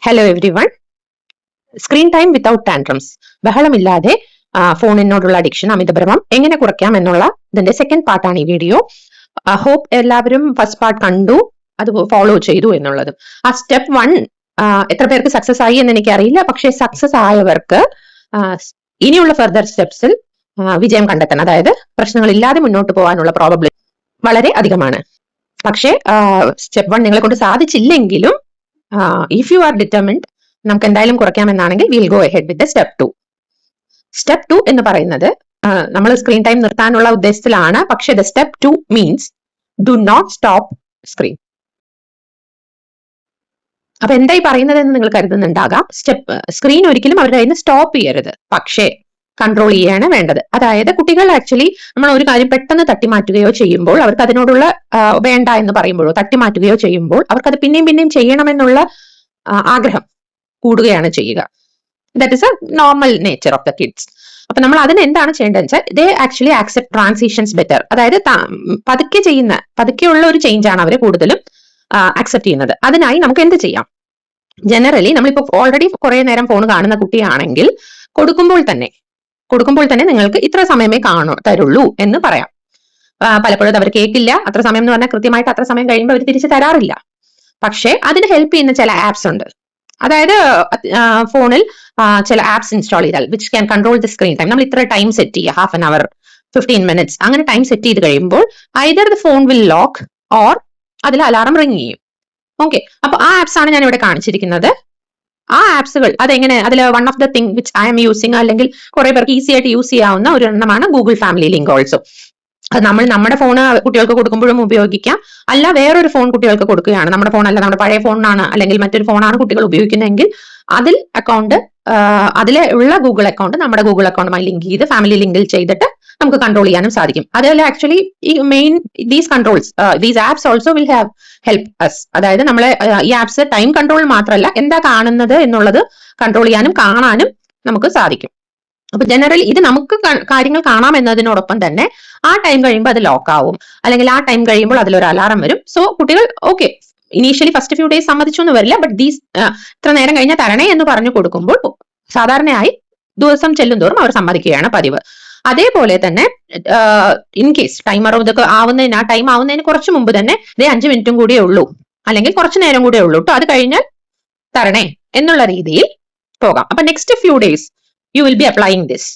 Hello everyone. Screen time without tantrums, ബഹളമില്ലാതെ ഫോണിനോടുള്ള addiction, അമിതഭ്രമം എങ്ങനെ കുറയ്ക്കാം എന്നുള്ള ഇതിന്റെ സെക്കൻഡ് പാർട്ടാണ് ഈ വീഡിയോ. ഹോപ്പ് എല്ലാവരും ഫസ്റ്റ് പാർട്ട് കണ്ടു, അത് ഫോളോ ചെയ്തു എന്നുള്ളത്. ആ സ്റ്റെപ്പ് 1 എത്ര പേർക്ക് സക്സസ് ആയി എന്ന് എനിക്കറിയില്ല, പക്ഷേ സക്സസ് ആയവർക്ക് ഇനിയുള്ള ഫർദർ സ്റ്റെപ്സിൽ വിജയം കണ്ടെത്തണം, അതായത് പ്രശ്നങ്ങളില്ലാതെ മുന്നോട്ട് പോകാനുള്ള പ്രോബബിലിറ്റി വളരെ അധികമാണ്. പക്ഷേ സ്റ്റെപ്പ് 1 നിങ്ങളെ കൊണ്ട് സാധിച്ചില്ലെങ്കിലും ഇഫ് യു ആർ ഡിറ്റർമിൻഡ്, നമുക്ക് എന്തായാലും കുറയ്ക്കാമെന്നാണെങ്കിൽ will go ahead with step 2. Step 2 എന്ന് പറയുന്നത് നമ്മൾ സ്ക്രീൻ ടൈം നിർത്താനുള്ള ഉദ്ദേശത്തിലാണ്, പക്ഷേ the step 2 means do not stop screen. അപ്പൊ എന്തായി പറയുന്നത് എന്ന് നിങ്ങൾ കരുതുന്നുണ്ടാകാം. സ്ക്രീൻ ഒരിക്കലും അവരുടെ കയ്യിൽ നിന്ന് സ്റ്റോപ്പ് ചെയ്യരുത്, പക്ഷേ കൺട്രോൾ ചെയ്യാണ് വേണ്ടത്. അതായത് കുട്ടികൾ ആക്ച്വലി നമ്മൾ ഒരു കാര്യം പെട്ടെന്ന് തട്ടിമാറ്റുകയോ ചെയ്യുമ്പോൾ, അവർക്ക് അതിനോടുള്ള വേണ്ട എന്ന് പറയുമ്പോഴോ തട്ടിമാറ്റുകയോ ചെയ്യുമ്പോൾ അവർക്ക് അത് പിന്നെയും പിന്നെയും ചെയ്യണമെന്നുള്ള ആഗ്രഹം കൂടുകയാണ് ചെയ്യുക. That is A normal nature of the kids. അപ്പൊ നമ്മൾ അതിന് എന്താണ് ചെയ്യേണ്ടതെന്ന് വെച്ചാൽ ദേ ആക്ച്വലി ആക്സെപ്റ്റ് ട്രാൻസിഷൻസ് ബെറ്റർ. അതായത് പതുക്കെയുള്ള ഒരു ചേഞ്ച് ആണ് അവർ കൂടുതലും ആക്സെപ്റ്റ് ചെയ്യുന്നത്. അതിനായി നമുക്ക് എന്ത് ചെയ്യാം? ജനറലി നമ്മളിപ്പോ ഓൾറെഡി കുറെ നേരം ഫോൺ കാണുന്ന കുട്ടിയാണെങ്കിൽ കൊടുക്കുമ്പോൾ തന്നെ നിങ്ങൾക്ക് ഇത്ര സമയമേ തരുള്ളൂ എന്ന് പറയാം. പലപ്പോഴും അവർ കേൾക്കില്ല. അത്ര സമയം എന്ന് പറഞ്ഞാൽ കൃത്യമായിട്ട് അത്ര സമയം കഴിയുമ്പോൾ അവർ തിരിച്ചു തരാറില്ല. പക്ഷേ അതിന് ഹെൽപ്പ് ചെയ്യുന്ന ചില ആപ്സ് ഉണ്ട്. അതായത് ഫോണിൽ ചില ആപ്സ് ഇൻസ്റ്റാൾ ചെയ്താൽ which can control the screen time. നമ്മൾ ഇത്ര ടൈം സെറ്റ് ചെയ്യുക, 1/2 hour 15 minutes അങ്ങനെ ടൈം സെറ്റ് ചെയ്ത് കഴിയുമ്പോൾ either the phone will lock or അതിൽ അലാറം റിംഗ് ചെയ്യും. ഓക്കെ, അപ്പൊ ആ ആപ്സ് ആണ് ഞാൻ ഇവിടെ കാണിച്ചിരിക്കുന്നത്. ആ ആപ്സുകൾ അതെങ്ങനെ, അതിൽ one of the thing which I M using, അല്ലെങ്കിൽ കുറെ പേർക്ക് ഈസി ആയിട്ട് യൂസ് ചെയ്യാവുന്ന ഒരു എണ്ണമാണ് ഗൂഗിൾ ഫാമിലി ലിങ്ക് ഓൾസോ. അത് നമ്മുടെ ഫോൺ കുട്ടികൾക്ക് കൊടുക്കുമ്പോഴും ഉപയോഗിക്കാം. അല്ല വേറൊരു ഫോൺ കുട്ടികൾക്ക് കൊടുക്കുകയാണ്, നമ്മുടെ ഫോൺ അല്ല, നമ്മുടെ പഴയ ഫോണാണ് അല്ലെങ്കിൽ മറ്റൊരു ഫോണാണ് കുട്ടികൾ ഉപയോഗിക്കുന്നതെങ്കിൽ അതിലെ ഉള്ള ഗൂഗിൾ അക്കൗണ്ട് നമ്മുടെ ഗൂഗിൾ അക്കൗണ്ടുമായി ലിങ്ക് ചെയ്ത് ഫാമിലി ലിങ്കിൽ ചെയ്തിട്ട് നമുക്ക് കൺട്രോൾ ചെയ്യാനും സാധിക്കും. അതല്ല ആക്ച്വലി ഈ main these apps also will have help us. അതായത് നമ്മളെ ഈ ആപ്സ് ടൈം കൺട്രോൾ മാത്രമല്ല, എന്താ കാണുന്നത് എന്നുള്ളത് കൺട്രോൾ ചെയ്യാനും കാണാനും നമുക്ക് സാധിക്കും. അപ്പൊ ജനറലി ഇത് നമുക്ക് കാര്യങ്ങൾ കാണാം എന്നതിനോടൊപ്പം തന്നെ ആ ടൈം കഴിയുമ്പോൾ അത് ലോക്ക് ആവും, അല്ലെങ്കിൽ ആ ടൈം കഴിയുമ്പോൾ അതിലൊരു അലാറം വരും. സോ കുട്ടികൾ okay initially first few days സമ്മതിച്ചൊന്നും വരില്ല, ബട്ട് ഇത്ര നേരം കഴിഞ്ഞാൽ തരണേ എന്ന് പറഞ്ഞു കൊടുക്കുമ്പോൾ സാധാരണയായി ദിവസം ചെല്ലുന്തോറും അവർ സമ്മതിക്കുകയാണ് പതിവ്. അതേപോലെ തന്നെ ഇൻ കേസ് ടൈമർ ഇതൊക്കെ ആ ടൈം ആവുന്നതിന് കുറച്ച് മുമ്പ് തന്നെ 5 മിനിറ്റും കൂടിയേ ഉള്ളൂ, അല്ലെങ്കിൽ കുറച്ച് നേരം കൂടിയേ ഉള്ളൂ കേട്ടോ, അത് കഴിഞ്ഞാൽ തരണേ എന്നുള്ള രീതിയിൽ പോകാം. അപ്പൊ next few days you will be applying this,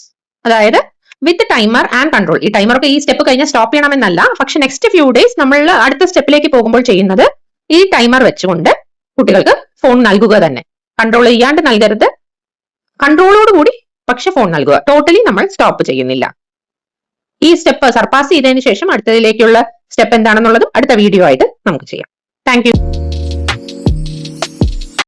അതായത് വിത്ത് ടൈമർ ആൻഡ് കൺട്രോൾ. ഈ ടൈമറൊക്കെ ഈ സ്റ്റെപ്പ് കഴിഞ്ഞാൽ സ്റ്റോപ്പ് ചെയ്യണമെന്നല്ല, പക്ഷെ നെക്സ്റ്റ് ഫ്യൂ ഡേയ്സ് നമ്മൾ അടുത്ത സ്റ്റെപ്പിലേക്ക് പോകുമ്പോൾ ചെയ്യുന്നത് ഈ ടൈമർ വെച്ചുകൊണ്ട് കുട്ടികൾക്ക് ഫോൺ നൽകുക തന്നെ. കൺട്രോൾ ചെയ്യാണ്ട് നൽകരുത്, കൺട്രോളോടുകൂടി പക്ഷെ ഫോൺ നൽകുക. ടോട്ടലി നമ്മൾ സ്റ്റോപ്പ് ചെയ്യുന്നില്ല. ഈ സ്റ്റെപ്പ് സർപ്പാസ് ചെയ്തതിന് ശേഷം അടുത്തതിലേക്കുള്ള സ്റ്റെപ്പ് എന്താണെന്നുള്ളതും അടുത്ത വീഡിയോ ആയിട്ട് നമുക്ക് ചെയ്യാം. Thank you.